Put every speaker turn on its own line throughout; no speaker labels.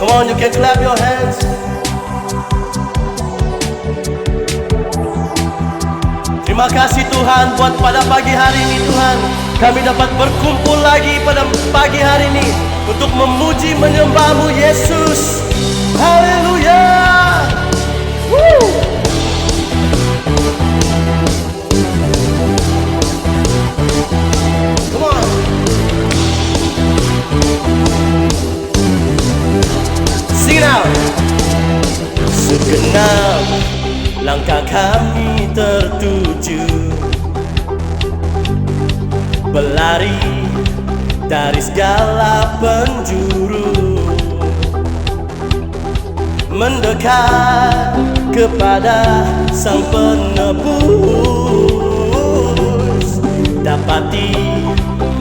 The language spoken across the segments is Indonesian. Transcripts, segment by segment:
Come on, you can clap your hands. Terima kasih Tuhan buat pada pagi hari ini Tuhan. Kami dapat berkumpul lagi pada pagi hari ini untuk memuji menyembah-Mu Yesus. Haleluya. Come on. Sing it out. Segenap langkah kami tertuju, berlari dari segala penjuru, mendekat kepada Sang Penebus, dapati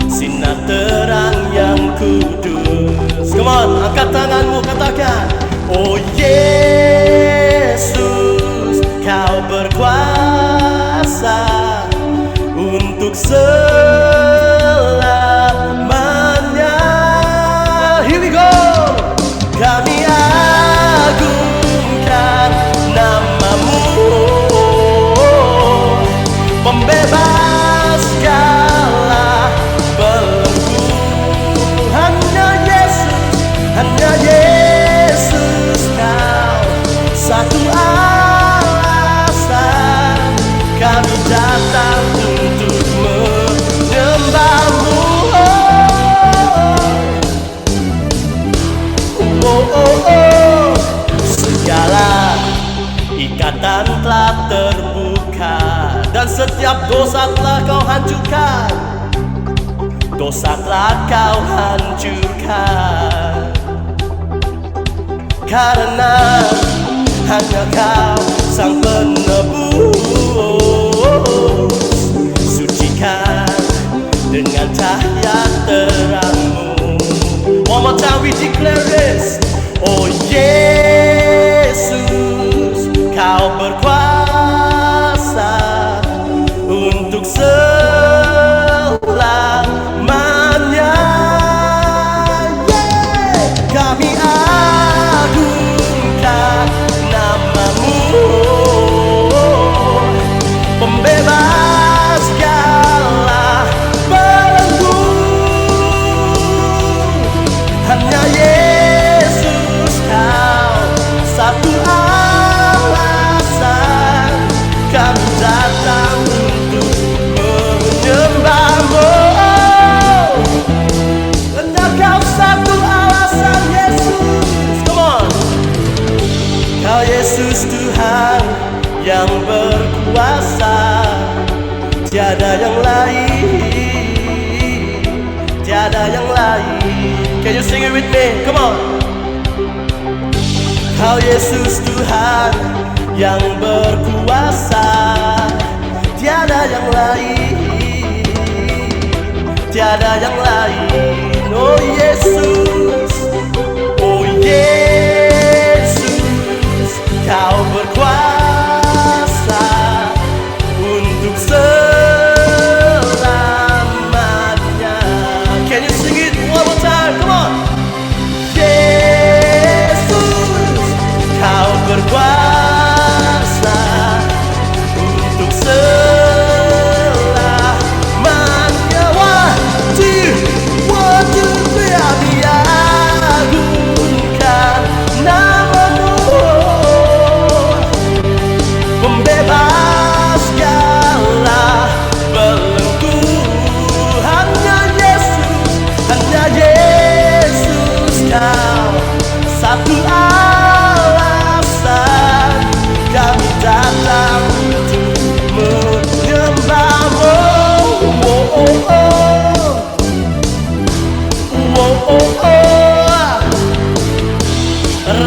sinar terang yang kudus. Come on, angkat tanganmu, katakan, oh Yesus, Kau berkuasa untuk selamanya. Here we go. Kami agungkan nama-Mu, pembebas segala belenggu. Hanya Yesus, hanya Yesus, Kau satu alasan kami datang untuk menyembah-Mu. Segala ikatan telah terbuka dan setiap dosa telah Kau hancurkan. Dosa telah Kau hancurkan, karena hanya Kau Sang Penebus. Sucikan dengan cahaya terang-Mu. One more time we declare this. Oh Yesus, Kau berkuasa untuk selamanya. Kami agungkan nama-Mu, pembebas segala belenggu. Hanya Yesus, Kau satu alasan kami datang untuk menyembah-Mu. Hanya Kau satu alasan Yesus. Come on. Kau Yesus Tuhan yang berkuasa, tiada yang lain, tiada yang lain. Can you sing it with me? Come on. Kau Yesus Tuhan yang berkuasa, tiada yang lain, tiada yang lain. Oh Yesus, oh Yesus, Kau berkuasa untuk selamanya. Can you sing it one more time? Come on. Yesus, Kau berkuasa untuk selamanya. One, two, three. Kami agungkan nama-Mu, pembebas segala belenggu. Hanya Yesus, hanya Yesus, Kau satu alasan kami datang untuk menyembah-Mu.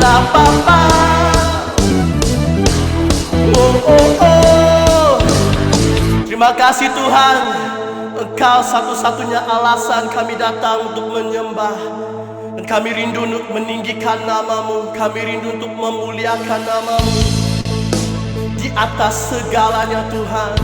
Rapapa. Terima kasih Tuhan, Engkau satu-satunya alasan kami datang untuk menyembah. Dan kami rindu untuk meninggikan nama-Mu, kami rindu untuk memuliakan nama-Mu di atas segalanya Tuhan.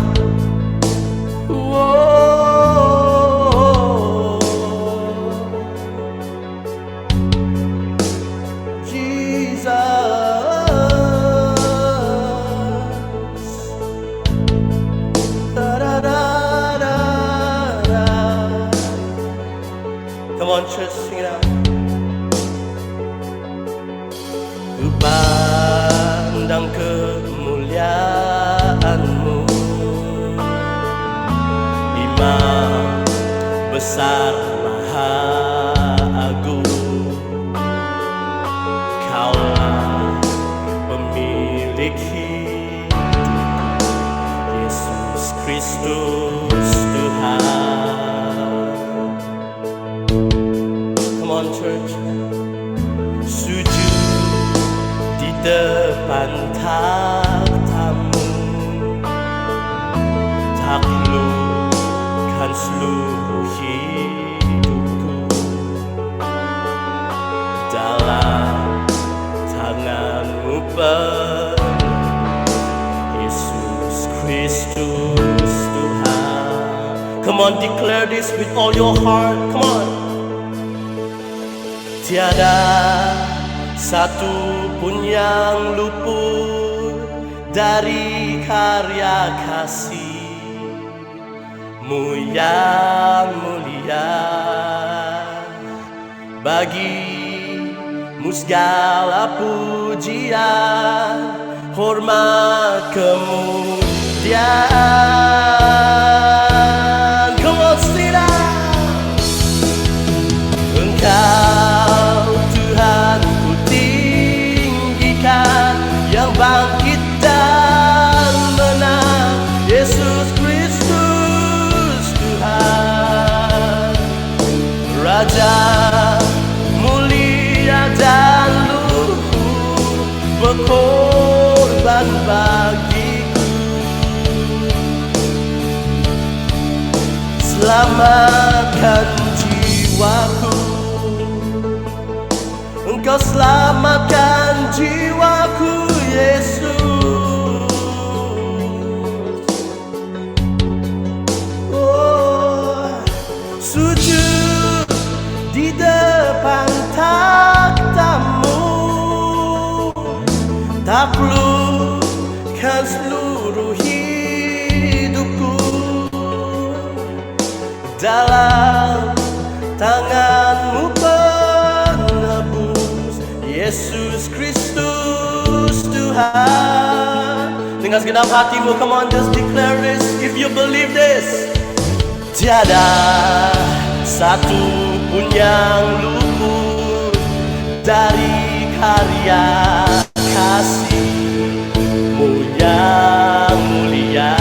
church, sing it out. Ku pandang kemuliaan-Mu, Imam besar maha agung. Kaulah pemilik hidup, Yesus Kristus Tuhan. Come on church. Sujud di depan takhta-Mu, taklukkan seluruh hidupku dalam tangan-Mu penuh, Yesus Kristus Tuhan. Come on, declare this with all your heart. Come on. Tiada satu pun yang luput dari karya kasih-Mu yang mulia. Bagi-Mu segala pujian, hormat, kemuliaan. Come on, sing it out. Engkau Tuhan ku tinggikan, yang bangkit dan menang, Yesus Kristus Tuhan. Raja mulia dan luhur, berkorban bagiku. Selamatkan jiwaku, Engkau selamatkan jiwaku, Yesus. Oh, sujud di depan takhta-Mu, taklukkan seluruh hidupku dalam tangan-Mu penebus, Yesus Kristus Tuhan. Dengan segenap hatimu, come on, just declare this if you believe this. Tiada satu pun yang luput dari karya kasih-Mu yang mulia.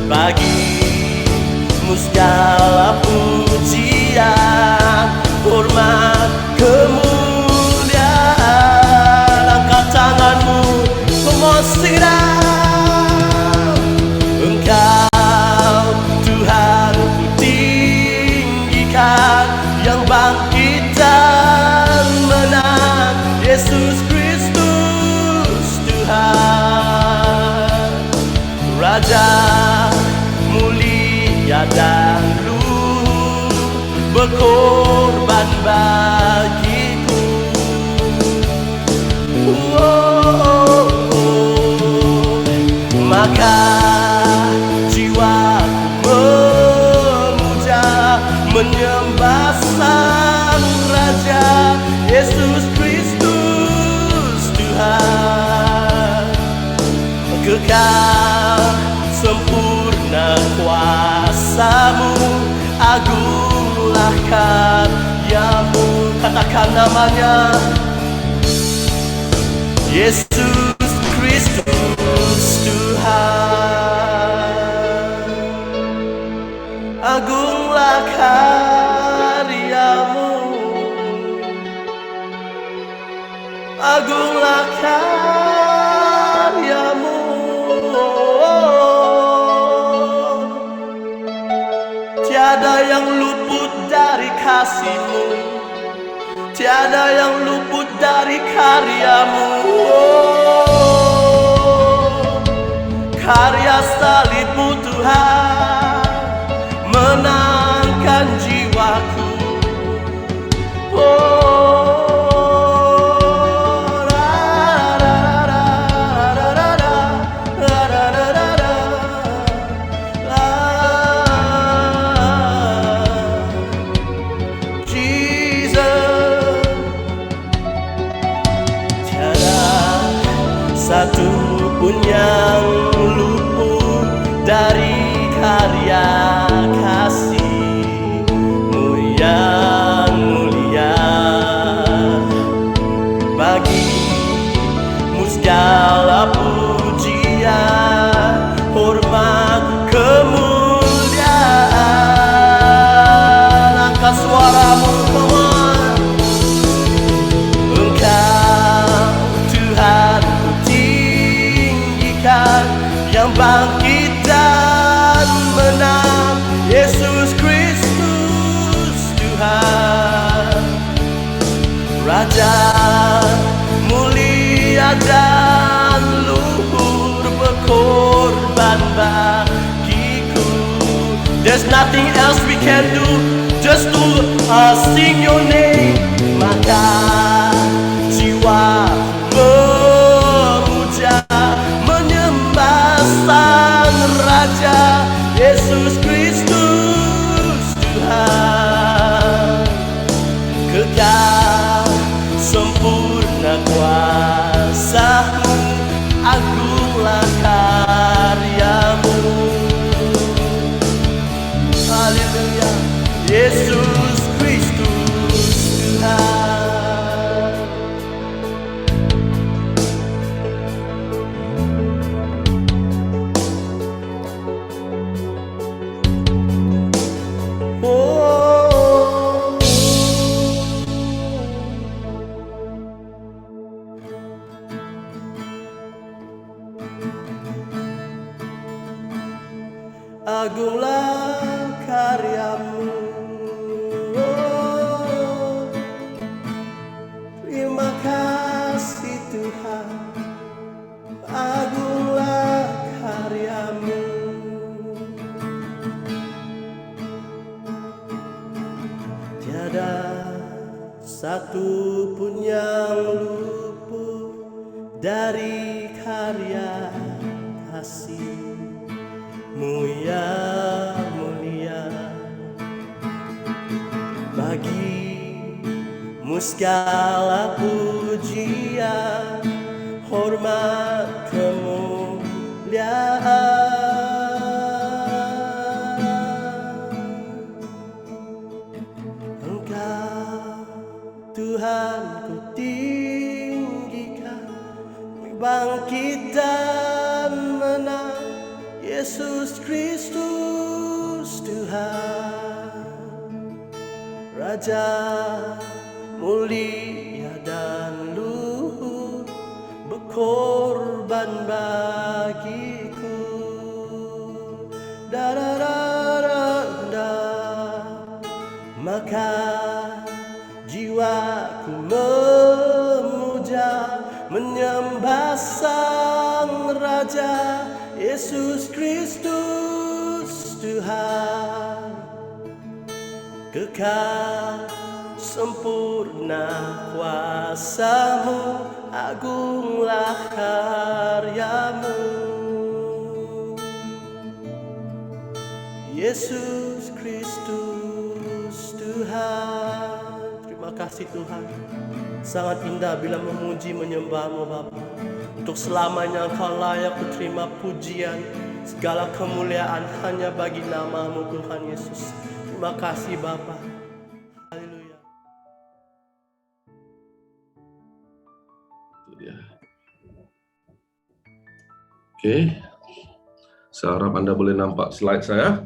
Bagi-Mu segala pujian, hormat, kemuliaan. Angkat tangan-Mu, come on, sing it out. Engkau Tuhan ku tinggikan, yang bangkit dan menang, Yesus Kristus Tuhan. Raja mulia dan luhur, berkorban bagiku. Maka jiwaku memuja, menyembah Sang Raja, Yesus Kristus Tuhan. Kekal sempurna kuasa-Mu, agunglah karya-Mu. Katakan namanya, Yesus Kristus Tuhan. Agunglah karya-Mu, agunglah karya-Mu. Tiada yang luput dari kasih-Mu, tiada yang luput dari karya-Mu. Karya salib-Mu Tuhan menangkan jiwaku. bangkit dan menang. Yesus Kristus Tuhan, Raja mulia dan luhur, berkorban bagiku. There's nothing else we can do, just to sing your name. Maka jiwa memuja, menyembah Sang Raja, Yesus Kristus Tuhan. Kekal sempurna kuasa-Mu, agunglah karya-Mu. Haleluya, Yesus Kristus Tuhan. Oh, agunglah karya-Mu. Oh, terima kasih Tuhan, agunglah karya-Mu. Tiada satu pun yang luput dari karya kasih-Mu yang mulia. Bagi-Mu segala pujian, hormat, kemuliaan. Engkau Tuhan ku tinggikan, bangkit dan menang. Yesus Kristus Tuhan, Raja mulia dan luhur, berkorban bagiku. Maka jiwaku memuja, menyembah Sang Raja, Yesus Kristus Tuhan. Kekal sempurna kuasa-Mu, agunglah karya-Mu. Yesus Kristus Tuhan. Terima kasih Tuhan. Sangat indah bila memuji menyembah-Mu Bapa. Untuk selamanya Engkau layak terima pujian, segala kemuliaan hanya bagi nama-Mu Tuhan Yesus. Terima kasih Bapa. Haleluya.
Oke, saya harap Anda boleh nampak slide saya.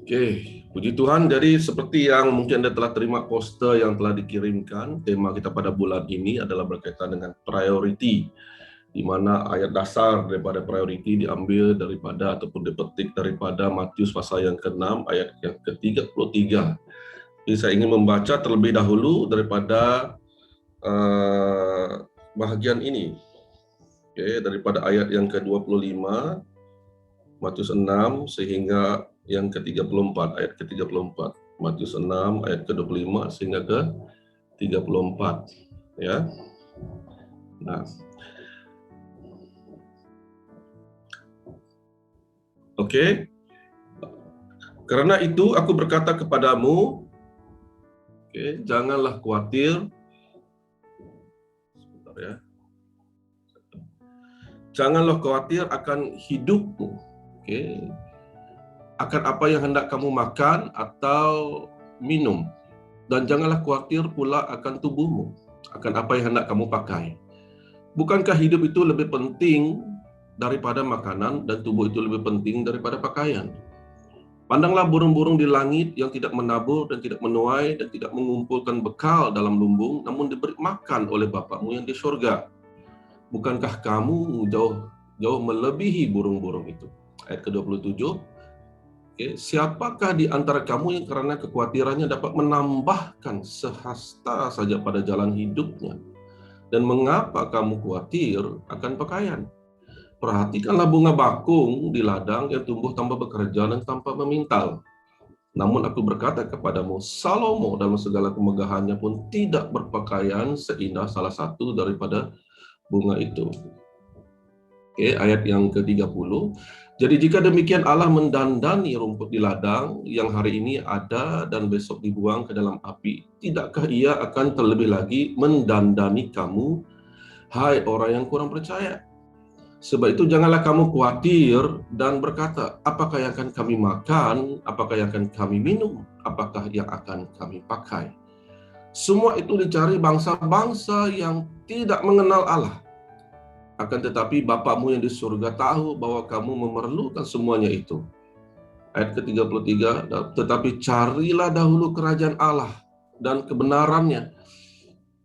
Oke, puji Tuhan. Jadi seperti yang mungkin Anda telah terima poster yang telah dikirimkan, tema kita pada bulan ini adalah berkaitan dengan priority, di mana ayat dasar daripada priority diambil daripada ataupun dipetik daripada Matius pasal yang ke-6 ayat yang ke-33. Jadi saya ingin membaca terlebih dahulu daripada bahagian ini. Oke, daripada ayat yang ke-25 Matius 6 sehingga yang ke-34, ayat ke-34. Matius 6 ayat ke-25 sehingga ke-34, ya. Nah. Oke. Karena itu aku berkata kepadamu, janganlah khawatir. Sebentar ya. Janganlah khawatir akan hidupmu. Akan apa yang hendak kamu makan atau minum, dan janganlah khawatir pula akan tubuhmu, akan apa yang hendak kamu pakai. Bukankah hidup itu lebih penting daripada makanan, dan tubuh itu lebih penting daripada pakaian? Pandanglah burung-burung di langit yang tidak menabur dan tidak menuai dan tidak mengumpulkan bekal dalam lumbung, namun diberi makan oleh Bapa-Mu yang di surga. Bukankah kamu jauh jauh melebihi burung-burung itu. Ayat ke-27, siapakah di antara kamu yang karena kekhawatirannya dapat menambahkan sehasta saja pada jalan hidupnya? Dan mengapa kamu khawatir akan pakaian? Perhatikanlah bunga bakung di ladang yang tumbuh tanpa bekerja dan tanpa memintal. Namun aku berkata kepadamu, Salomo dalam segala kemegahannya pun tidak berpakaian seindah salah satu daripada bunga itu. Ayat yang ke-30. Jadi jika demikian Allah mendandani rumput di ladang yang hari ini ada dan besok dibuang ke dalam api, tidakkah Ia akan terlebih lagi mendandani kamu, hai orang yang kurang percaya? Sebab itu janganlah kamu khawatir dan berkata, apakah yang akan kami makan, apakah yang akan kami minum, apakah yang akan kami pakai. Semua itu dicari bangsa-bangsa yang tidak mengenal Allah. Akan tetapi Bapamu yang di surga tahu bahwa kamu memerlukan semuanya itu. Ayat ke-33, tetapi carilah dahulu kerajaan Allah dan kebenarannya,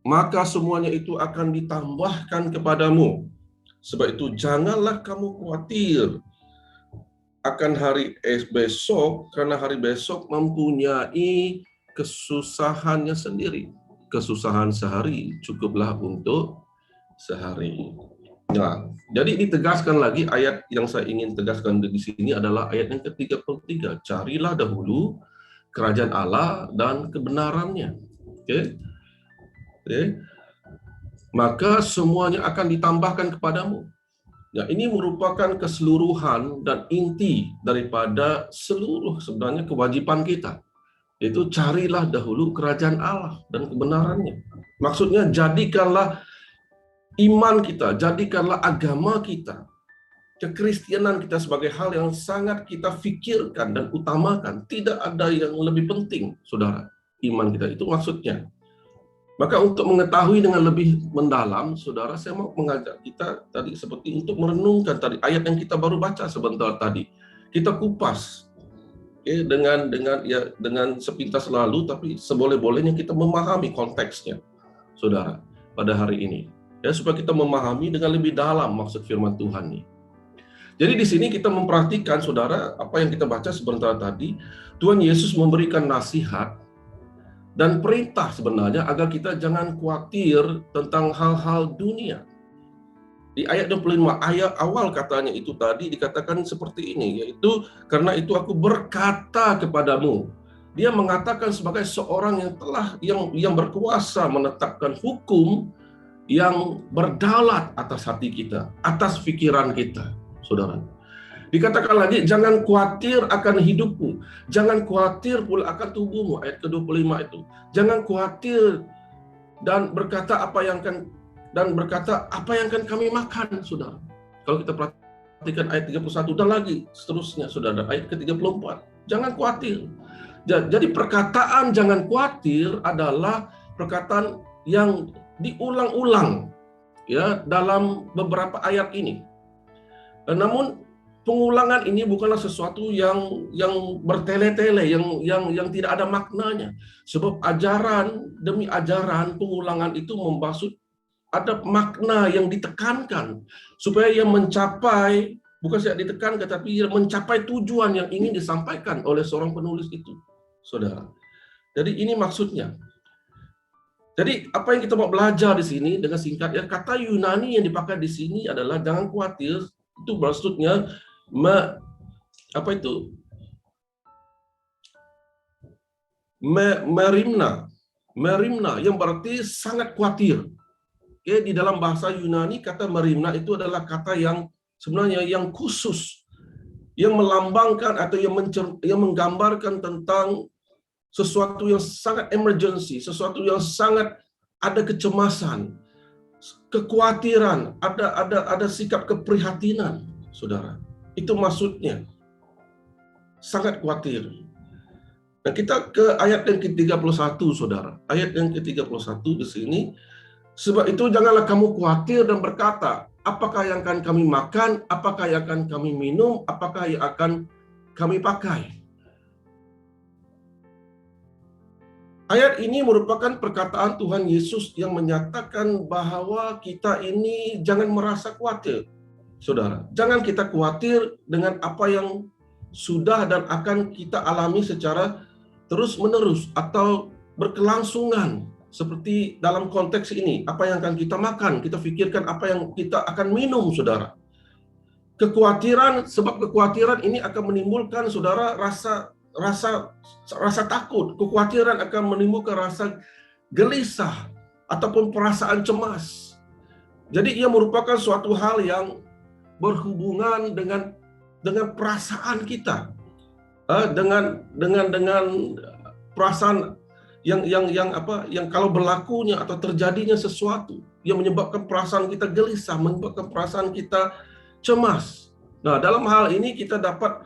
maka semuanya itu akan ditambahkan kepadamu. Sebab itu janganlah kamu khawatir akan hari besok, karena hari besok mempunyai kesusahannya sendiri. Kesusahan sehari cukuplah untuk sehari. Nah, jadi ditegaskan lagi ayat yang saya ingin tegaskan di sini adalah ayat yang ke-33. Carilah dahulu kerajaan Allah dan kebenarannya. Oke. Maka semuanya akan ditambahkan kepadamu. Ya, ini merupakan keseluruhan dan inti daripada seluruh sebenarnya kewajiban kita. Yaitu carilah dahulu kerajaan Allah dan kebenarannya. Maksudnya jadikanlah iman kita, jadikanlah agama kita, kekristenan kita sebagai hal yang sangat kita fikirkan dan utamakan. Tidak ada yang lebih penting, saudara. Iman kita itu maksudnya. Maka untuk mengetahui dengan lebih mendalam, saudara, saya mau mengajak kita tadi seperti untuk merenungkan tadi ayat yang kita baru baca sebentar tadi. Kita kupas dengan sepintas lalu, tapi seboleh-bolehnya kita memahami konteksnya, saudara, pada hari ini. Ya, supaya kita memahami dengan lebih dalam maksud firman Tuhan ini. Jadi di sini kita memperhatikan, saudara, apa yang kita baca sebentar tadi, Tuhan Yesus memberikan nasihat dan perintah sebenarnya agar kita jangan khawatir tentang hal-hal dunia. Di ayat 25, ayat awal katanya itu tadi dikatakan seperti ini, yaitu karena itu aku berkata kepadamu. Dia mengatakan sebagai seorang yang berkuasa menetapkan hukum yang berdaulat atas hati kita, atas pikiran kita, saudara. Dikatakan lagi, jangan khawatir akan hidupmu, jangan khawatir pula akan tubuhmu, ayat ke-25 itu. Jangan khawatir dan berkata apa yang akan kami makan, saudara. Kalau kita perhatikan ayat 31 dan lagi seterusnya, saudara, ayat ke-34. Jangan khawatir. Jadi perkataan jangan khawatir adalah perkataan yang diulang-ulang ya dalam beberapa ayat ini. Namun pengulangan ini bukanlah sesuatu yang bertele-tele, yang tidak ada maknanya. Sebab ajaran demi ajaran, pengulangan itu memmaksud ada makna yang ditekankan supaya ia mencapai, bukan saja ditekankan, tapi ia mencapai tujuan yang ingin disampaikan oleh seorang penulis itu, saudara. Jadi ini maksudnya. Jadi apa yang kita mau belajar di sini dengan singkat, ya, kata Yunani yang dipakai di sini adalah jangan khawatir, itu maksudnya merimna yang berarti sangat khawatir. Oke, di dalam bahasa Yunani kata merimna itu adalah kata yang sebenarnya yang khusus, yang melambangkan atau yang menggambarkan tentang sesuatu yang sangat emergency, sesuatu yang sangat ada kecemasan, kekhawatiran, ada sikap keprihatinan, saudara. Itu maksudnya. Sangat khawatir. Nah, kita ke ayat yang ke-31, saudara. Ayat yang ke-31 di sini, sebab itu janganlah kamu khawatir dan berkata, apakah yang akan kami makan, apakah yang akan kami minum, apakah yang akan kami pakai. Ayat ini merupakan perkataan Tuhan Yesus yang menyatakan bahwa kita ini jangan merasa khawatir. saudara. Jangan kita khawatir dengan apa yang sudah dan akan kita alami secara terus-menerus atau berkelangsungan. Seperti dalam konteks ini, apa yang akan kita makan, kita pikirkan apa yang kita akan minum, saudara. Sebab kekhawatiran ini akan menimbulkan, saudara, rasa takut. Kekhawatiran akan menimbulkan rasa gelisah ataupun perasaan cemas. Jadi ia merupakan suatu hal yang berhubungan dengan perasaan kita, dengan perasaan yang kalau berlakunya atau terjadinya sesuatu yang menyebabkan perasaan kita gelisah, menyebabkan perasaan kita cemas. Nah, dalam hal ini kita dapat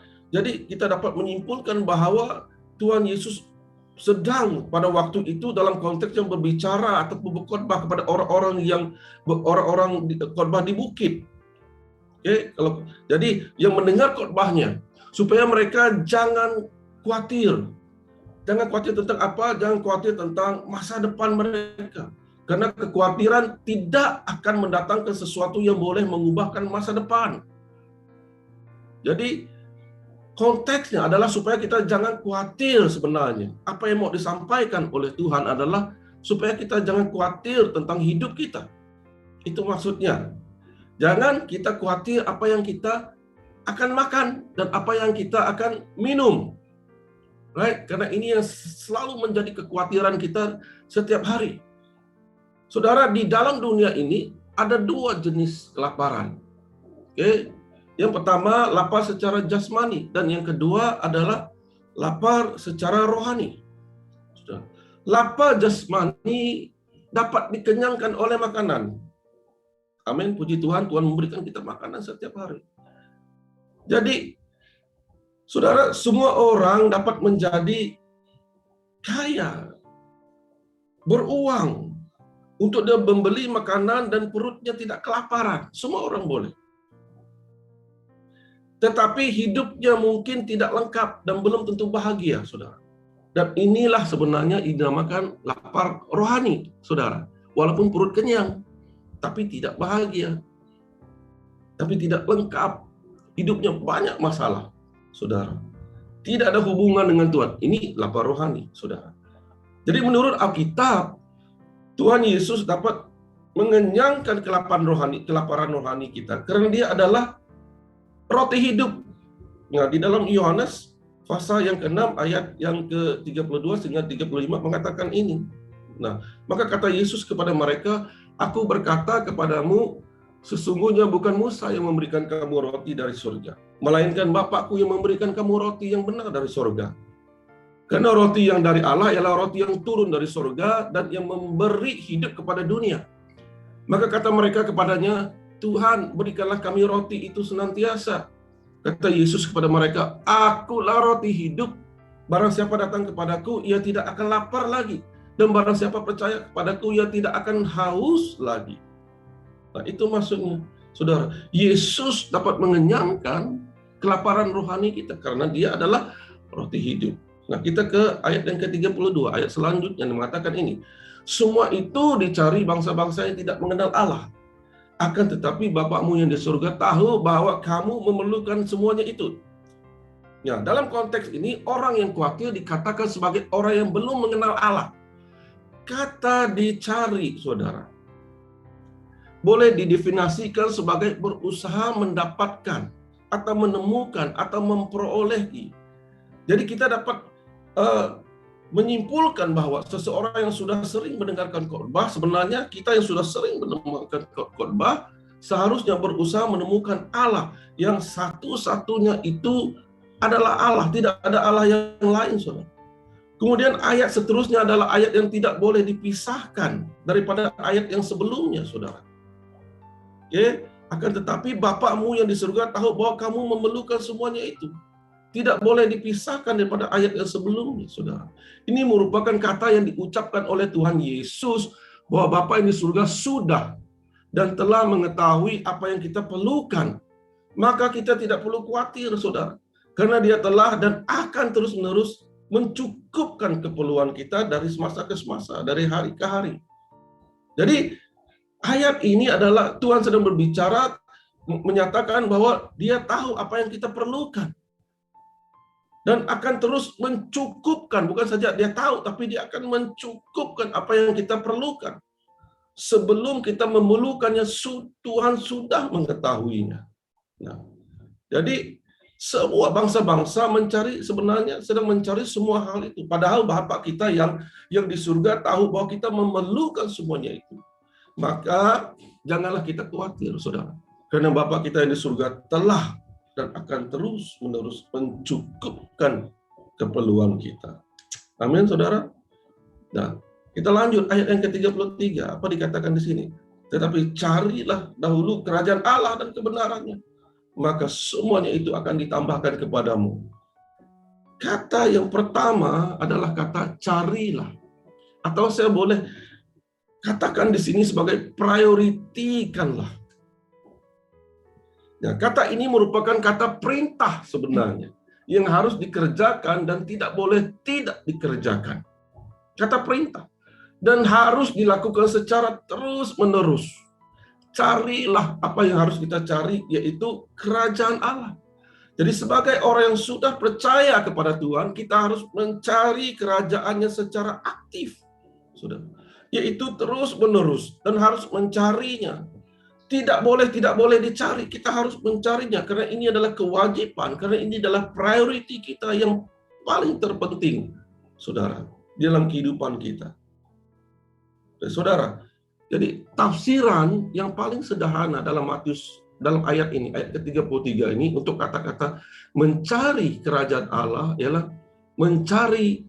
menyimpulkan bahwa Tuhan Yesus sedang pada waktu itu dalam konteks yang berbicara atau berkhotbah kepada orang-orang khotbah di bukit. Jadi yang mendengar khotbahnya supaya mereka jangan khawatir. Jangan khawatir tentang apa? Jangan khawatir tentang masa depan mereka. Karena kekhawatiran tidak akan mendatangkan sesuatu yang boleh mengubahkan masa depan. Jadi konteksnya adalah supaya kita jangan khawatir sebenarnya. Apa yang mau disampaikan oleh Tuhan adalah supaya kita jangan khawatir tentang hidup kita. Itu maksudnya. Jangan kita khawatir apa yang kita akan makan dan apa yang kita akan minum. Right? Karena ini yang selalu menjadi kekhawatiran kita setiap hari. Saudara, di dalam dunia ini ada dua jenis kelaparan. Yang pertama, lapar secara jasmani, dan yang kedua adalah lapar secara rohani. Lapar jasmani dapat dikenyangkan oleh makanan. Amin, puji Tuhan, Tuhan memberikan kita makanan setiap hari. Jadi, saudara, semua orang dapat menjadi kaya, beruang, untuk dia membeli makanan dan perutnya tidak kelaparan. Semua orang boleh. Tetapi hidupnya mungkin tidak lengkap dan belum tentu bahagia, saudara. Dan inilah sebenarnya dinamakan lapar rohani, saudara. Walaupun perut kenyang, tapi tidak bahagia. Tapi tidak lengkap. Hidupnya banyak masalah, saudara. Tidak ada hubungan dengan Tuhan. Ini lapar rohani, saudara. Jadi menurut Alkitab, Tuhan Yesus dapat mengenyangkan kelaparan rohani kita. Karena dia adalah roti hidup. Nah, di dalam Yohanes pasal yang ke-6 ayat yang ke-32 sehingga 35 mengatakan ini. Nah, maka kata Yesus kepada mereka, "Aku berkata kepadamu, sesungguhnya bukan Musa yang memberikan kamu roti dari surga, melainkan Bapakku yang memberikan kamu roti yang benar dari surga. Karena roti yang dari Allah ialah roti yang turun dari surga dan yang memberi hidup kepada dunia." Maka kata mereka kepadanya, "Tuhan, berikanlah kami roti itu senantiasa." Kata Yesus kepada mereka, "Akulah roti hidup. Barang siapa datang kepadaku, ia tidak akan lapar lagi. Dan barang siapa percaya kepadaku, ia tidak akan haus lagi." Nah, itu maksudnya. Saudara, Yesus dapat mengenyangkan kelaparan rohani kita karena dia adalah roti hidup. Nah, kita ke ayat yang ke-32, ayat selanjutnya yang mengatakan ini. "Semua itu dicari bangsa-bangsa yang tidak mengenal Allah. Akan tetapi Bapakmu yang di surga tahu bahwa kamu memerlukan semuanya itu." Ya, dalam konteks ini, orang yang khawatir dikatakan sebagai orang yang belum mengenal Allah. Kata dicari, saudara, boleh didefinisikan sebagai berusaha mendapatkan atau menemukan atau memperolehi. Jadi kita dapat menyimpulkan bahwa seseorang yang sudah sering mendengarkan khotbah, sebenarnya kita yang sudah sering mendengarkan khotbah seharusnya berusaha menemukan Allah yang satu-satunya itu adalah Allah, tidak ada Allah yang lain, saudara. Kemudian ayat seterusnya adalah ayat yang tidak boleh dipisahkan daripada ayat yang sebelumnya, saudara. Akan tetapi Bapakmu yang di surga tahu bahwa kamu memerlukan semuanya itu. Tidak boleh dipisahkan daripada ayat yang sebelumnya, saudara. Ini merupakan kata yang diucapkan oleh Tuhan Yesus bahwa Bapa yang di surga sudah dan telah mengetahui apa yang kita perlukan. Maka kita tidak perlu khawatir, saudara. Karena dia telah dan akan terus-menerus mencukupkan keperluan kita dari semasa ke semasa, dari hari ke hari. Jadi ayat ini adalah Tuhan sedang berbicara menyatakan bahwa Dia tahu apa yang kita perlukan. Dan akan terus mencukupkan, bukan saja Dia tahu, tapi Dia akan mencukupkan apa yang kita perlukan. Sebelum kita memerlukannya, Tuhan sudah mengetahuinya. Nah, jadi semua bangsa-bangsa sebenarnya sedang mencari semua hal itu. Padahal Bapa kita yang di surga tahu bahwa kita memerlukan semuanya itu. Maka janganlah kita khawatir, saudara. Karena Bapa kita yang di surga telah dan akan terus-menerus mencukupkan keperluan kita. Amin, saudara. Nah, kita lanjut ayat yang ke-33. Apa dikatakan di sini? Tetapi carilah dahulu kerajaan Allah dan kebenarannya, maka semuanya itu akan ditambahkan kepadamu. Kata yang pertama adalah kata carilah. Atau saya boleh katakan di sini sebagai prioritikanlah. Ya, kata ini merupakan kata perintah sebenarnya yang harus dikerjakan dan tidak boleh tidak dikerjakan. Kata perintah dan harus dilakukan secara terus-menerus. Carilah apa yang harus kita cari, yaitu kerajaan Allah. Jadi sebagai orang yang sudah percaya kepada Tuhan, kita harus mencari kerajaannya secara aktif, sudah, yaitu terus-menerus dan harus mencarinya. Tidak boleh dicari, kita harus mencarinya karena ini adalah kewajiban, karena ini adalah priority kita yang paling terpenting, saudara, dalam kehidupan kita. Saudara, jadi tafsiran yang paling sederhana dalam ayat ini, ayat ke-33 ini, untuk kata-kata mencari kerajaan Allah ialah mencari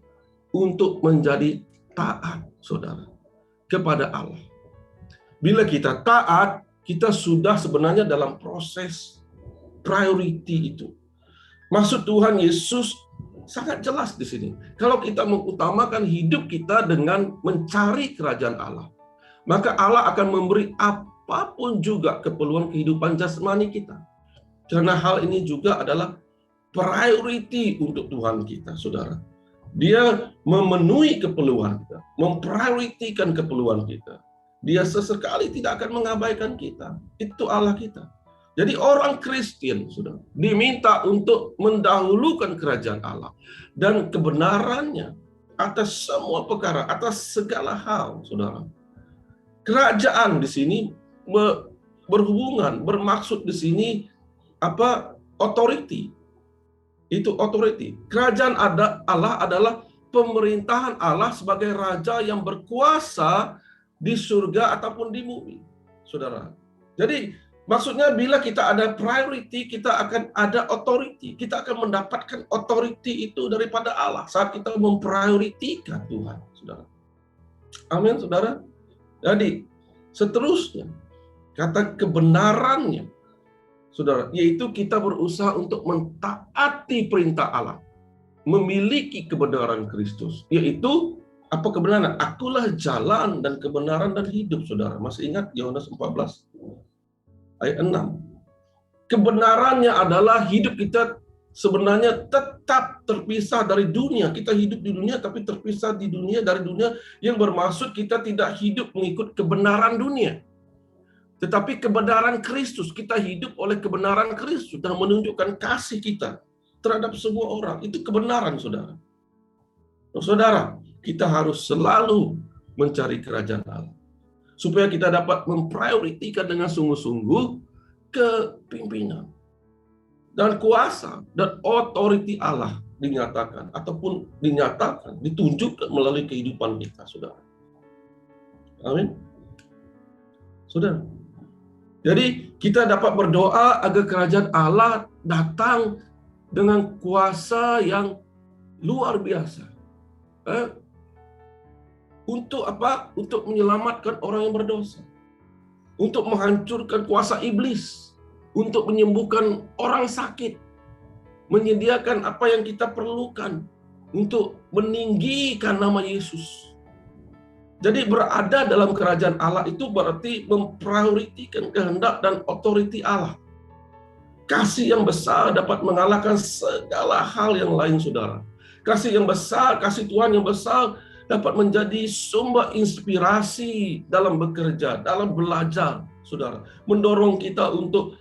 untuk menjadi taat, saudara, kepada Allah. Bila kita taat, kita sudah sebenarnya dalam proses priority itu. Maksud Tuhan Yesus sangat jelas di sini. Kalau kita mengutamakan hidup kita dengan mencari kerajaan Allah, maka Allah akan memberi apapun juga keperluan kehidupan jasmani kita. Karena hal ini juga adalah priority untuk Tuhan kita, saudara. Dia memenuhi keperluan kita, memprioritikan keperluan kita. Dia sesekali tidak akan mengabaikan kita. Itu Allah kita. Jadi orang Kristen sudah diminta untuk mendahulukan kerajaan Allah dan kebenarannya atas semua perkara, atas segala hal, saudara. Kerajaan di sini bermaksud di sini apa? Authority. Itu authority. Kerajaan Allah adalah pemerintahan Allah sebagai raja yang berkuasa di surga ataupun di bumi, saudara. Jadi maksudnya bila kita ada priority, kita akan ada authority. Kita akan mendapatkan authority itu daripada Allah saat kita memprioritikan Tuhan, saudara. Amin, saudara. Jadi seterusnya kata kebenarannya, saudara, yaitu kita berusaha untuk mentaati perintah Allah, memiliki kebenaran Kristus, yaitu apa kebenaran? Akulah jalan dan kebenaran dan hidup, saudara. Masih ingat Yohanes 14 ayat 6? Kebenarannya adalah hidup kita sebenarnya tetap terpisah dari dunia. Kita hidup di dunia tapi terpisah dari dunia, yang bermaksud kita tidak hidup mengikut kebenaran dunia. Tetapi kebenaran Kristus, kita hidup oleh kebenaran Kristus dan menunjukkan kasih kita terhadap semua orang. Itu kebenaran, saudara. Saudara, kita harus selalu mencari kerajaan Allah, supaya kita dapat memprioritikan dengan sungguh-sungguh kepimpinan dan kuasa dan otoriti Allah ditunjukkan melalui kehidupan kita, saudara. Amin. Saudara. Jadi kita dapat berdoa agar kerajaan Allah datang dengan kuasa yang luar biasa. Untuk apa? Untuk menyelamatkan orang yang berdosa. Untuk menghancurkan kuasa iblis. Untuk menyembuhkan orang sakit. Menyediakan apa yang kita perlukan. Untuk meninggikan nama Yesus. Jadi berada dalam kerajaan Allah itu berarti memprioritikan kehendak dan otoriti Allah. Kasih yang besar dapat mengalahkan segala hal yang lain, saudara. Kasih yang besar, kasih Tuhan yang besar dapat menjadi sumber inspirasi dalam bekerja, dalam belajar, saudara. Mendorong kita untuk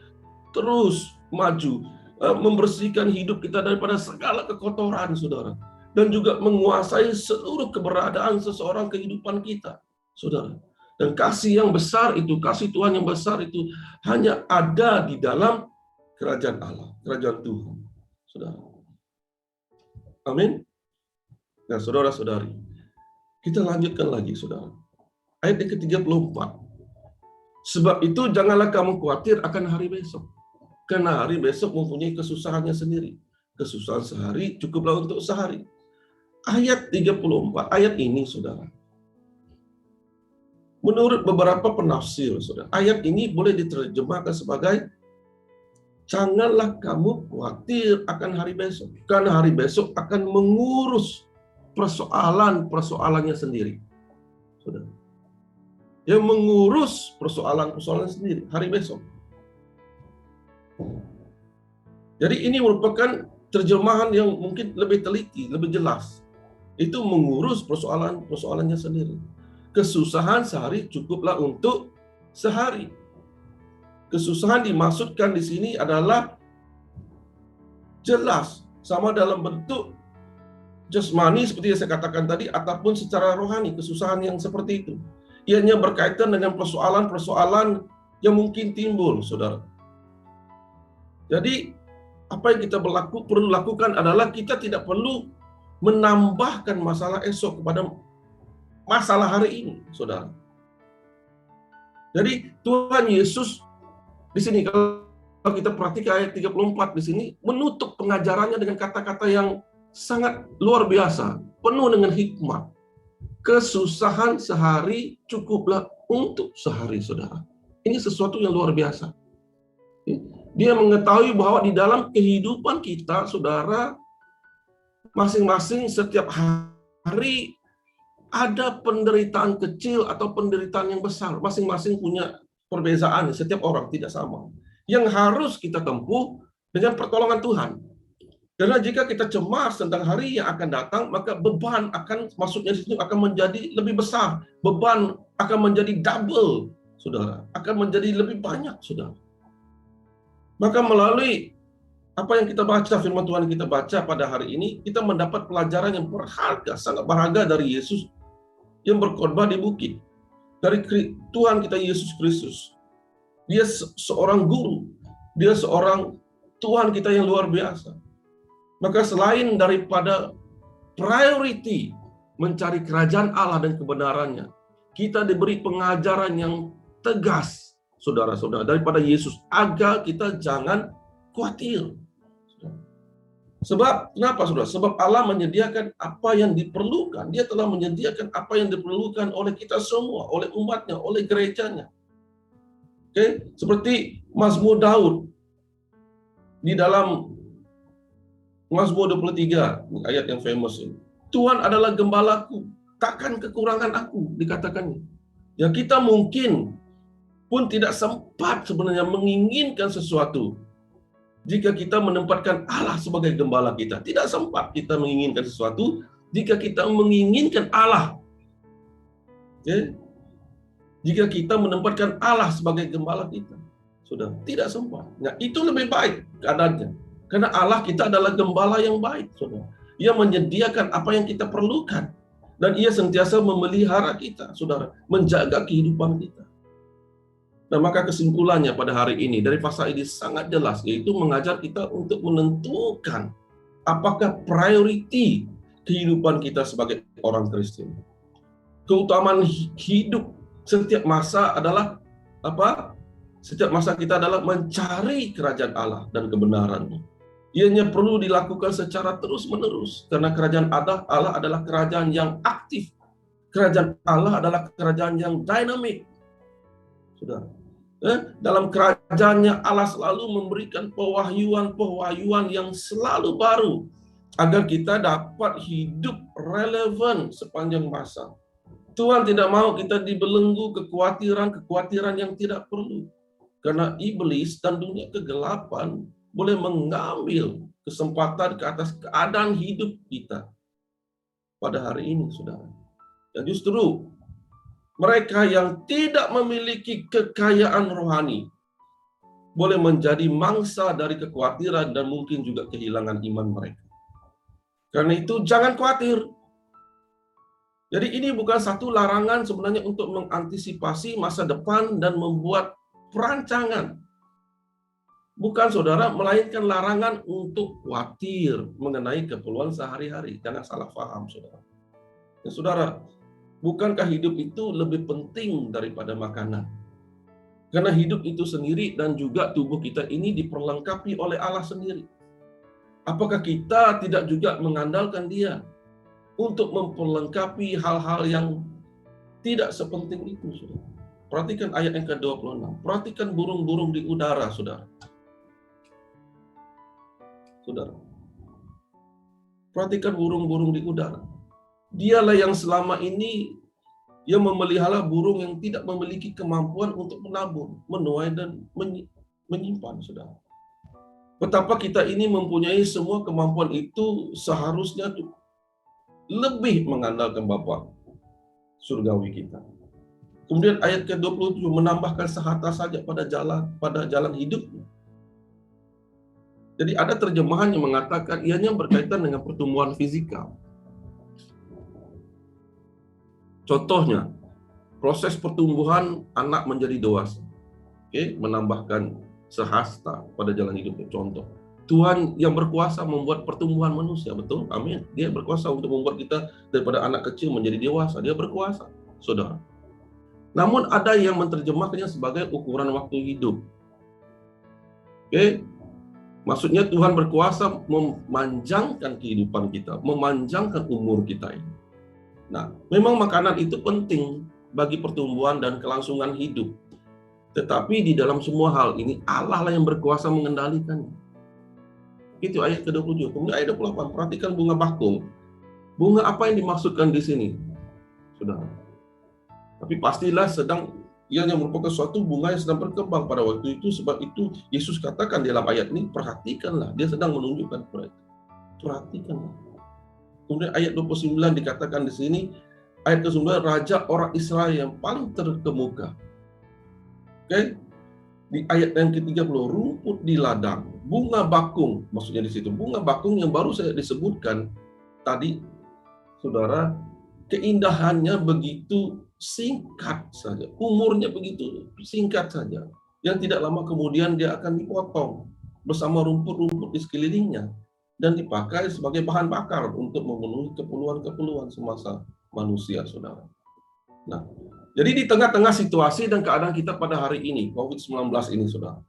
terus maju, membersihkan hidup kita daripada segala kekotoran, saudara. Dan juga menguasai seluruh keberadaan seseorang kehidupan kita, saudara. Dan kasih yang besar itu, kasih Tuhan yang besar itu hanya ada di dalam kerajaan Allah, kerajaan Tuhan, saudara. Amin. Nah, saudara-saudari, kita lanjutkan lagi, saudara. Ayat yang ke-34. Sebab itu janganlah kamu khawatir akan hari besok. Karena hari besok mempunyai kesusahannya sendiri. Kesusahan sehari cukuplah untuk sehari. Ayat 34, ayat ini, saudara. Menurut beberapa penafsir, saudara, ayat ini boleh diterjemahkan sebagai janganlah kamu khawatir akan hari besok. Karena hari besok akan mengurus persoalan-persoalannya sendiri, saudara. Yang mengurus persoalan-persoalan sendiri hari besok. Jadi ini merupakan terjemahan yang mungkin lebih teliti, lebih jelas. Itu mengurus persoalan-persoalannya sendiri. Kesusahan sehari cukuplah untuk sehari. Kesusahan dimaksudkan di sini adalah jelas, sama dalam bentuk jasmani seperti yang saya katakan tadi, ataupun secara rohani, kesusahan yang seperti itu. Ianya berkaitan dengan persoalan-persoalan yang mungkin timbul, saudara. Jadi, apa yang kita perlu lakukan adalah kita tidak perlu menambahkan masalah esok kepada masalah hari ini, saudara. Jadi, Tuhan Yesus di sini, kalau kita perhatikan ayat 34 di sini, menutup pengajarannya dengan kata-kata yang sangat luar biasa, penuh dengan hikmat. Kesusahan sehari cukuplah untuk sehari, saudara. Ini sesuatu yang luar biasa. Dia mengetahui bahwa di dalam kehidupan kita, saudara, masing-masing setiap hari ada penderitaan kecil atau penderitaan yang besar. Masing-masing punya perbezaan, setiap orang tidak sama. Yang harus kita tempuh dengan pertolongan Tuhan. Karena jika kita cemas tentang hari yang akan datang, maka beban akan, maksudnya di situ akan menjadi lebih besar. Beban akan menjadi double, saudara. Akan menjadi lebih banyak, saudara. Maka melalui apa yang kita baca, firman Tuhan yang kita baca pada hari ini, kita mendapat pelajaran yang berharga, sangat berharga dari Yesus yang berkhotbah di bukit. Dari Tuhan kita Yesus Kristus. Dia seorang guru. Dia seorang Tuhan kita yang luar biasa. Maka selain daripada priority mencari kerajaan Allah dan kebenarannya, kita diberi pengajaran yang tegas, saudara-saudara, daripada Yesus, agar kita jangan khawatir. Sebab, kenapa saudara? Sebab Allah menyediakan apa yang diperlukan. Dia telah menyediakan apa yang diperlukan oleh kita semua, oleh umatnya, oleh gerejanya. Oke? Seperti Mazmur Daud di dalam Mazmur 23, ayat yang famous ini. Tuhan adalah gembalaku, takkan kekurangan aku, dikatakannya. Ya, kita mungkin pun tidak sempat sebenarnya menginginkan sesuatu jika kita menempatkan Allah sebagai gembala kita. Tidak sempat kita menginginkan sesuatu jika kita menginginkan Allah. Ya? Jika kita menempatkan Allah sebagai gembala kita, sudah tidak sempat. Nah, itu lebih baik keadaannya. Karena Allah kita adalah gembala yang baik, saudara. Ia menyediakan apa yang kita perlukan. Dan ia sentiasa memelihara kita, saudara. Menjaga kehidupan kita. Nah, maka kesimpulannya pada hari ini, dari pasal ini sangat jelas, yaitu mengajar kita untuk menentukan apakah priority kehidupan kita sebagai orang Kristen. Keutamaan hidup setiap masa adalah apa? Setiap masa kita adalah mencari kerajaan Allah dan kebenarannya. Ianya perlu dilakukan secara terus-menerus, karena kerajaan Allah adalah kerajaan yang aktif. Kerajaan Allah adalah kerajaan yang dinamik. Saudara, dalam kerajaannya Allah selalu memberikan pewahyuan yang selalu baru, agar kita dapat hidup relevan sepanjang masa. Tuhan tidak mau kita dibelenggu kekhawatiran yang tidak perlu. Karena iblis dan dunia kegelapan boleh mengambil kesempatan ke atas keadaan hidup kita pada hari ini, saudara. Dan justru mereka yang tidak memiliki kekayaan rohani, boleh menjadi mangsa dari kekhawatiran dan mungkin juga kehilangan iman mereka. Karena itu jangan khawatir. Jadi ini bukan satu larangan sebenarnya untuk mengantisipasi masa depan dan membuat perancangan. Bukan saudara, melainkan larangan untuk khawatir mengenai keperluan sehari-hari. Jangan salah paham saudara. Ya, saudara, bukankah hidup itu lebih penting daripada makanan? Karena hidup itu sendiri dan juga tubuh kita ini diperlengkapi oleh Allah sendiri. Apakah kita tidak juga mengandalkan Dia untuk memperlengkapi hal-hal yang tidak sepenting itu, saudara? Perhatikan ayat yang ke-26. Perhatikan burung-burung di udara, saudara. Saudara, perhatikan burung-burung di udara. Dialah yang selama ini yang memelihara burung yang tidak memiliki kemampuan untuk menabur, menuai, dan menyimpan, saudara. Betapa kita ini mempunyai semua kemampuan itu seharusnya lebih mengandalkan Bapa surgawi kita. Kemudian ayat ke-27 menambahkan sehata saja pada jalan hidupnya. Jadi ada terjemahan yang mengatakan ianya berkaitan dengan pertumbuhan fisikal. Contohnya, proses pertumbuhan anak menjadi dewasa. Menambahkan sehasta pada jalan hidupnya. Contoh, Tuhan yang berkuasa membuat pertumbuhan manusia, betul? Amin. Dia berkuasa untuk membuat kita daripada anak kecil menjadi dewasa. Dia berkuasa, saudara. Namun ada yang menerjemahkannya sebagai ukuran waktu hidup. Maksudnya Tuhan berkuasa memanjangkan kehidupan kita, memanjangkan umur kita ini. Nah, memang makanan itu penting bagi pertumbuhan dan kelangsungan hidup. Tetapi di dalam semua hal ini Allah lah yang berkuasa mengendalikannya. Itu ayat ke-27. Kemudian ayat 28, perhatikan bunga bakung. Bunga apa yang dimaksudkan di sini? Saudara. Tapi pastilah ianya merupakan suatu bunga yang sedang berkembang pada waktu itu. Sebab itu Yesus katakan di dalam ayat ini, perhatikanlah. Dia sedang menunjukkan kepada kita. Perhatikanlah. Kemudian ayat 29 dikatakan di sini, ayat ke-9, Raja orang Israel yang paling terkemuka. Di ayat yang ke-30, rumput di ladang, bunga bakung, maksudnya di situ bunga bakung yang baru saya disebutkan tadi, saudara, keindahannya begitu singkat saja, umurnya begitu singkat saja, yang tidak lama kemudian dia akan dipotong bersama rumput-rumput di sekelilingnya dan dipakai sebagai bahan bakar untuk memenuhi keperluan-keperluan semasa manusia, saudara. Nah, jadi di tengah-tengah situasi dan keadaan kita pada hari ini, COVID-19 ini, saudara,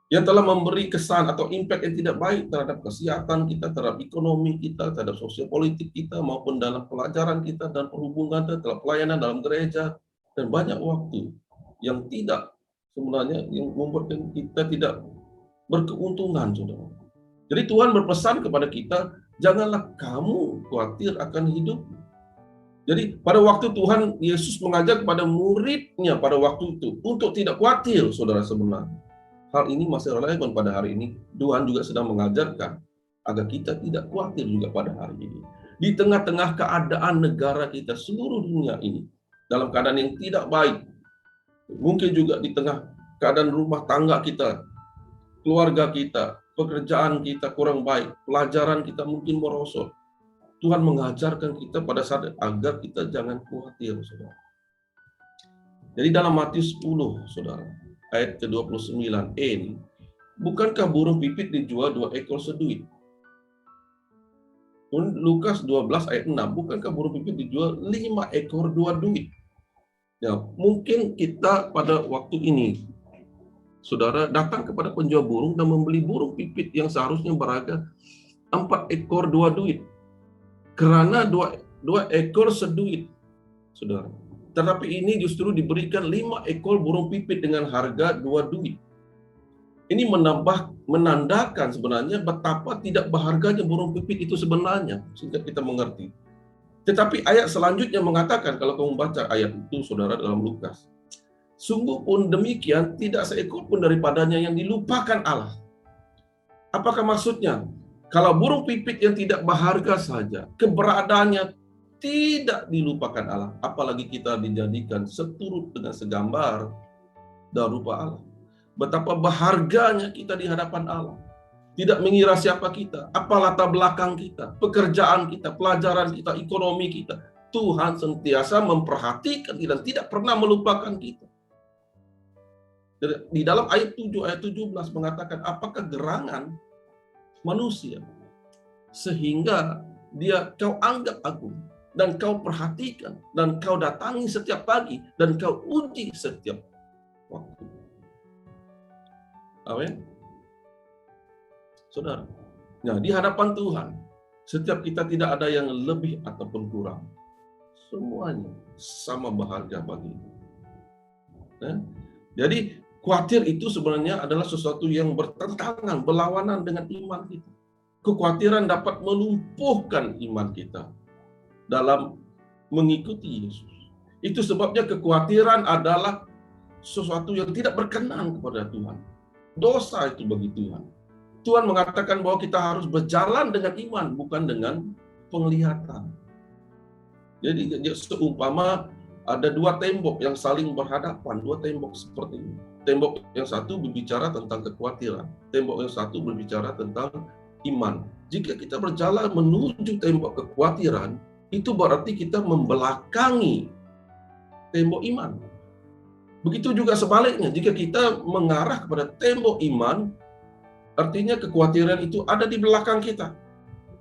yang telah memberi kesan atau impact yang tidak baik terhadap kesehatan kita, terhadap ekonomi kita, terhadap sosial politik kita, maupun dalam pelajaran kita dan perhubungan kita, dalam pelayanan dalam gereja, dan banyak waktu yang tidak sebenarnya yang membuat kita tidak berkeuntungan, saudara. Jadi Tuhan berpesan kepada kita, janganlah kamu khawatir akan hidup. Jadi pada waktu Tuhan Yesus mengajak kepada muridnya pada waktu itu untuk tidak khawatir, saudara, sebenarnya hal ini masih relevan pada hari ini. Tuhan juga sedang mengajarkan agar kita tidak khawatir juga pada hari ini. Di tengah-tengah keadaan negara kita, seluruh dunia ini dalam keadaan yang tidak baik, mungkin juga di tengah keadaan rumah tangga kita, keluarga kita, pekerjaan kita kurang baik, pelajaran kita mungkin merosot, Tuhan mengajarkan kita pada saat agar kita jangan khawatir, saudara. Jadi dalam Matius 10, saudara, ayat ke-29, ini, bukankah burung pipit dijual 2 ekor seduit? Lukas 12 ayat 6, bukankah burung pipit dijual 5 ekor 2 duit? Ya, mungkin kita pada waktu ini, saudara, datang kepada penjual burung dan membeli burung pipit yang seharusnya berharga 4 ekor 2 duit. Karena 2 ekor seduit, saudara. Tetapi ini justru diberikan 5 ekor burung pipit dengan harga 2 duit. Ini menandakan sebenarnya betapa tidak berharganya burung pipit itu sebenarnya, sehingga kita mengerti. Tetapi ayat selanjutnya mengatakan, kalau kamu baca ayat itu, saudara, dalam Lukas, sungguh pun demikian, tidak seekor pun daripadanya yang dilupakan Allah. Apakah maksudnya? Kalau burung pipit yang tidak berharga saja, keberadaannya tidak dilupakan Allah, apalagi kita dijadikan seturut dengan segambar dan rupa Allah. betapa berharganya kita di hadapan Allah. Tidak mengira siapa kita, apa latar belakang kita, pekerjaan kita, pelajaran kita, ekonomi kita. Tuhan sentiasa memperhatikan dan tidak pernah melupakan kita. Di dalam ayat 7, ayat 17 mengatakan, apakah gerangan manusia sehingga kau anggap agung, dan kau perhatikan, dan kau datangi setiap pagi, dan kau uji setiap waktu. Amin. Saudara, nah di hadapan Tuhan, setiap kita tidak ada yang lebih ataupun kurang. Semuanya sama berharga bagi kita. Nah, jadi khawatir itu sebenarnya adalah sesuatu yang bertentangan, berlawanan dengan iman kita. Kekhawatiran dapat melumpuhkan iman kita dalam mengikuti Yesus. Itu sebabnya kekhawatiran adalah sesuatu yang tidak berkenan kepada Tuhan. Dosa itu bagi Tuhan. Tuhan mengatakan bahwa kita harus berjalan dengan iman, bukan dengan penglihatan. Jadi seumpama ada dua tembok yang saling berhadapan, dua tembok seperti ini. Tembok yang satu berbicara tentang kekhawatiran, tembok yang satu berbicara tentang iman. Jika kita berjalan menuju tembok kekhawatiran, itu berarti kita membelakangi tembok iman. Begitu juga sebaliknya, jika kita mengarah kepada tembok iman, artinya kekhawatiran itu ada di belakang kita.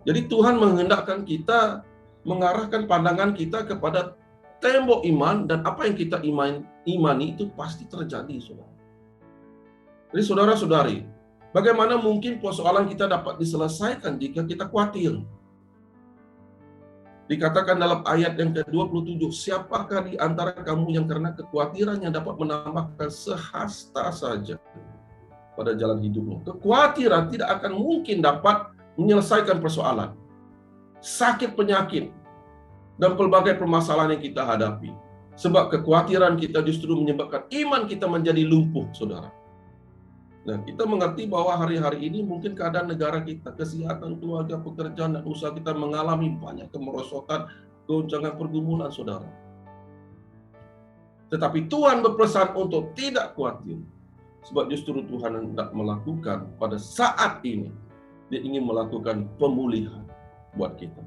Jadi Tuhan menghendakkan kita mengarahkan pandangan kita kepada tembok iman, dan apa yang kita imani itu pasti terjadi, saudara. Jadi saudara-saudari, bagaimana mungkin persoalan kita dapat diselesaikan jika kita khawatir? Dikatakan dalam ayat yang ke-27, siapakah di antara kamu yang karena kekhawatirannya dapat menambahkan sehasta saja pada jalan hidupnya? Kekhawatiran tidak akan mungkin dapat menyelesaikan persoalan, sakit, penyakit, dan pelbagai permasalahan yang kita hadapi. Sebab kekhawatiran kita justru menyebabkan iman kita menjadi lumpuh, saudara. Nah, kita mengerti bahwa hari-hari ini mungkin keadaan negara kita, kesehatan, keluarga, pekerjaan, dan usaha kita mengalami banyak kemerosotan, goncangan, pergumulan, saudara. Tetapi Tuhan berpesan untuk tidak khawatir. Sebab justru Tuhan hendak melakukan pada saat ini, Dia ingin melakukan pemulihan buat kita.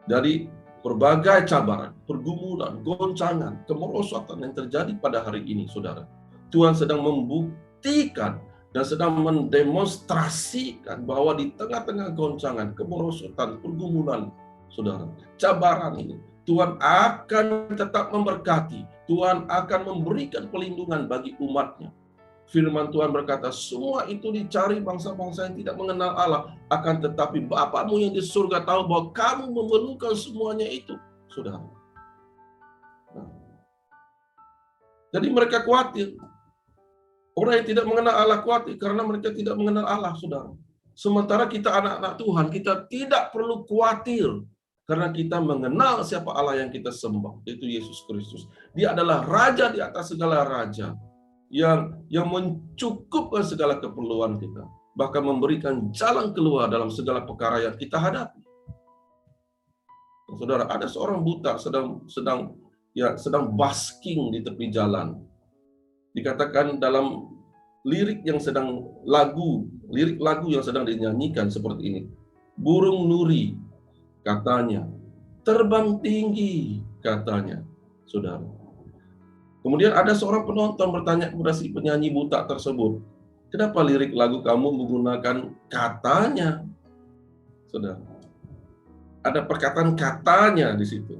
Dari berbagai cabaran, pergumulan, goncangan, kemerosotan yang terjadi pada hari ini, saudara. Tuhan sedang membuktikan dan sedang mendemonstrasikan bahwa di tengah-tengah goncangan, kemerosotan, pergumulan, saudara, cabaran ini, Tuhan akan tetap memberkati. Tuhan akan memberikan perlindungan bagi umat-Nya. Firman Tuhan berkata, semua itu dicari bangsa-bangsa yang tidak mengenal Allah. Akan tetapi Bapa-Mu yang di surga tahu bahwa kamu memerlukan semuanya itu, saudara. Nah, jadi mereka khawatir. Orang yang tidak mengenal Allah khawatir karena mereka tidak mengenal Allah, saudara. Sementara kita anak-anak Tuhan, kita tidak perlu khawatir karena kita mengenal siapa Allah yang kita sembah, yaitu Yesus Kristus. Dia adalah Raja di atas segala raja, yang mencukupkan segala keperluan kita, bahkan memberikan jalan keluar dalam segala perkara yang kita hadapi. Saudara, ada seorang buta sedang basking di tepi jalan. Dikatakan dalam lirik lagu yang sedang dinyanyikan seperti ini. Burung nuri, katanya, terbang tinggi, katanya, saudara. Kemudian ada seorang penonton bertanya kepada si penyanyi buta tersebut, kenapa lirik lagu kamu menggunakan katanya? Saudara, ada perkataan katanya di situ.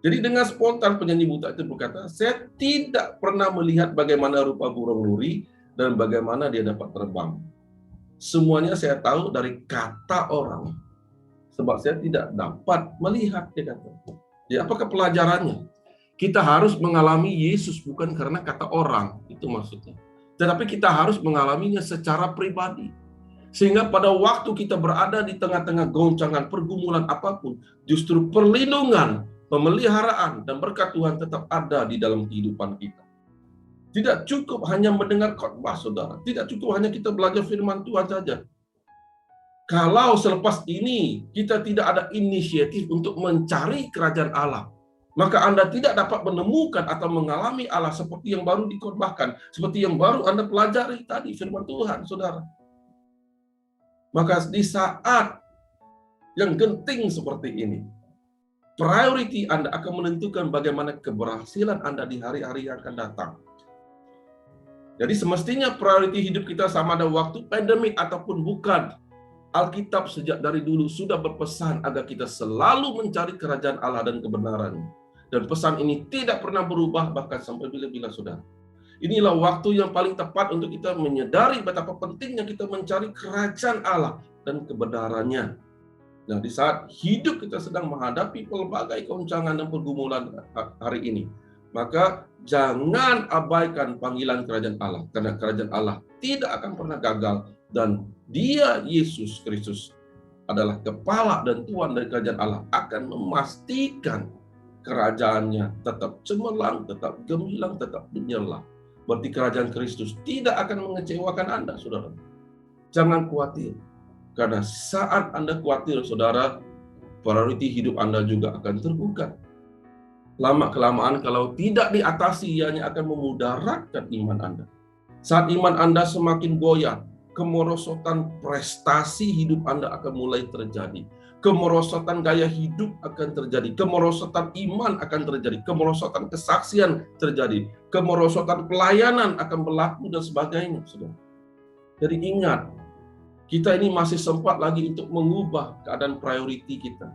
Jadi dengan spontan penyanyi buta itu berkata, saya tidak pernah melihat bagaimana rupa burung nuri dan bagaimana dia dapat terbang. Semuanya saya tahu dari kata orang. Sebab saya tidak dapat melihat, dia kata. Ya, apakah pelajarannya? Kita harus mengalami Yesus bukan karena kata orang, itu maksudnya. Tetapi kita harus mengalaminya secara pribadi. Sehingga pada waktu kita berada di tengah-tengah goncangan, pergumulan apapun, justru perlindungan, pemeliharaan, dan berkat Tuhan tetap ada di dalam kehidupan kita. Tidak cukup hanya mendengar khotbah, saudara. Tidak cukup hanya kita belajar firman Tuhan saja. Kalau selepas ini kita tidak ada inisiatif untuk mencari kerajaan Allah, maka Anda tidak dapat menemukan atau mengalami Allah seperti yang baru dikhotbahkan, seperti yang baru Anda pelajari tadi firman Tuhan, saudara. Maka di saat yang genting seperti ini, priority Anda akan menentukan bagaimana keberhasilan Anda di hari-hari yang akan datang. Jadi semestinya priority hidup kita sama ada waktu pandemik ataupun bukan. Alkitab sejak dari dulu sudah berpesan agar kita selalu mencari kerajaan Allah dan kebenaran. Dan pesan ini tidak pernah berubah bahkan sampai bila-bila, saudara. Inilah waktu yang paling tepat untuk kita menyadari betapa pentingnya kita mencari kerajaan Allah dan kebenarannya. Nah, di saat hidup kita sedang menghadapi pelbagai goncangan dan pergumulan hari ini, maka jangan abaikan panggilan kerajaan Allah, karena kerajaan Allah tidak akan pernah gagal, dan Dia, Yesus Kristus, adalah kepala dan Tuhan dari kerajaan Allah, akan memastikan kerajaannya tetap cemerlang, tetap gemilang, tetap menyala. Berarti kerajaan Kristus tidak akan mengecewakan Anda, saudara. Jangan khawatir, karena saat Anda khawatir, saudara, priority hidup Anda juga akan terbuka. Lama-kelamaan kalau tidak diatasi, ianya akan memudaratkan iman Anda. Saat iman Anda semakin goyah, kemerosotan prestasi hidup Anda akan mulai terjadi. Kemerosotan gaya hidup akan terjadi. Kemerosotan iman akan terjadi. Kemerosotan kesaksian terjadi. Kemerosotan pelayanan akan berlaku dan sebagainya, saudara. Jadi ingat, kita ini masih sempat lagi untuk mengubah keadaan priority kita.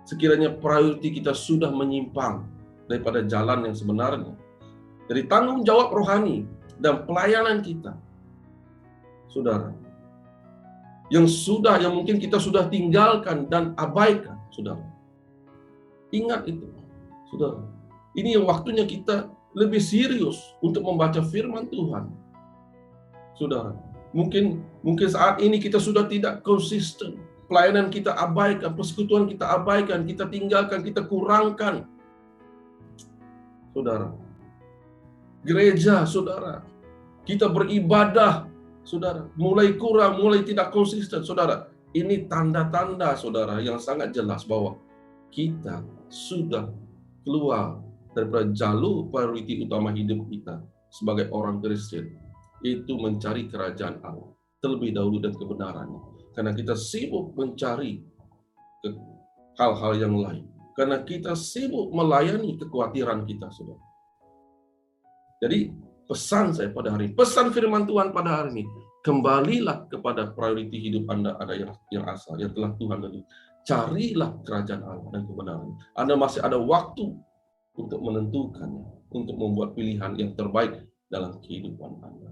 Sekiranya priority kita sudah menyimpang daripada jalan yang sebenarnya. Jadi tanggung jawab rohani dan pelayanan kita, saudara, yang mungkin kita sudah tinggalkan dan abaikan, saudara. Ingat itu, saudara. Ini yang waktunya kita lebih serius untuk membaca firman Tuhan, saudara. Mungkin saat ini kita sudah tidak konsisten. Pelayanan kita abaikan, persekutuan kita abaikan, kita tinggalkan, kita kurangkan. Saudara, gereja, saudara, kita beribadah, saudara, mulai kurang, mulai tidak konsisten, saudara. Ini tanda-tanda, saudara, yang sangat jelas bahwa kita sudah keluar daripada jalur priority utama hidup kita sebagai orang Kristen, itu mencari kerajaan Allah terlebih dahulu dan kebenarannya. Karena kita sibuk mencari hal-hal yang lain. Karena kita sibuk melayani kekhawatiran kita, saudara. Jadi pesan saya pada hari ini, pesan firman Tuhan pada hari ini, kembalilah kepada priority hidup Anda, ada yang asal, yang telah Tuhan beri. Carilah kerajaan Allah dan kebenaran. Anda masih ada waktu untuk menentukannya, untuk membuat pilihan yang terbaik dalam kehidupan Anda.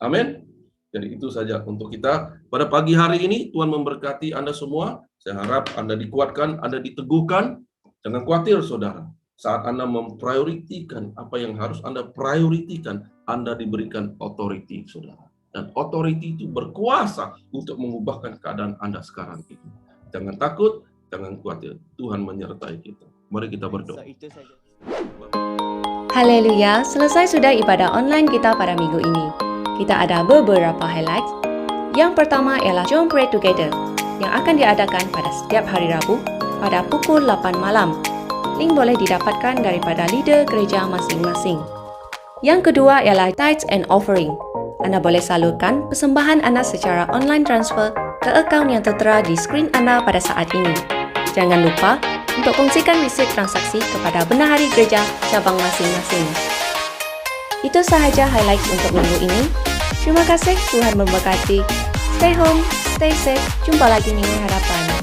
Amin. Jadi itu saja untuk kita pada pagi hari ini. Tuhan memberkati Anda semua. Saya harap Anda dikuatkan, Anda diteguhkan. Jangan khawatir, saudara. Saat Anda memprioritikan apa yang harus Anda prioritikan, Anda diberikan authority, saudara. Dan authority itu berkuasa untuk mengubahkan keadaan Anda sekarang itu. Jangan takut, jangan khawatir. Tuhan menyertai kita. Mari kita berdoa.
Haleluya, selesai sudah ibadah online kita pada minggu ini. Kita ada beberapa highlights. Yang pertama ialah Jom Pray Together yang akan diadakan pada setiap hari Rabu pada pukul 8 malam. Link boleh didapatkan daripada leader gereja masing-masing. Yang kedua ialah Tithes and Offering. Anda boleh salurkan persembahan Anda secara online transfer ke akaun yang tertera di skrin Anda pada saat ini. Jangan lupa untuk kongsikan receipt transaksi kepada bendahari gereja cabang masing-masing. Itu sahaja highlights untuk minggu ini. Terima kasih, Tuhan memberkati. Stay home, stay safe. Jumpa lagi minggu hadapan.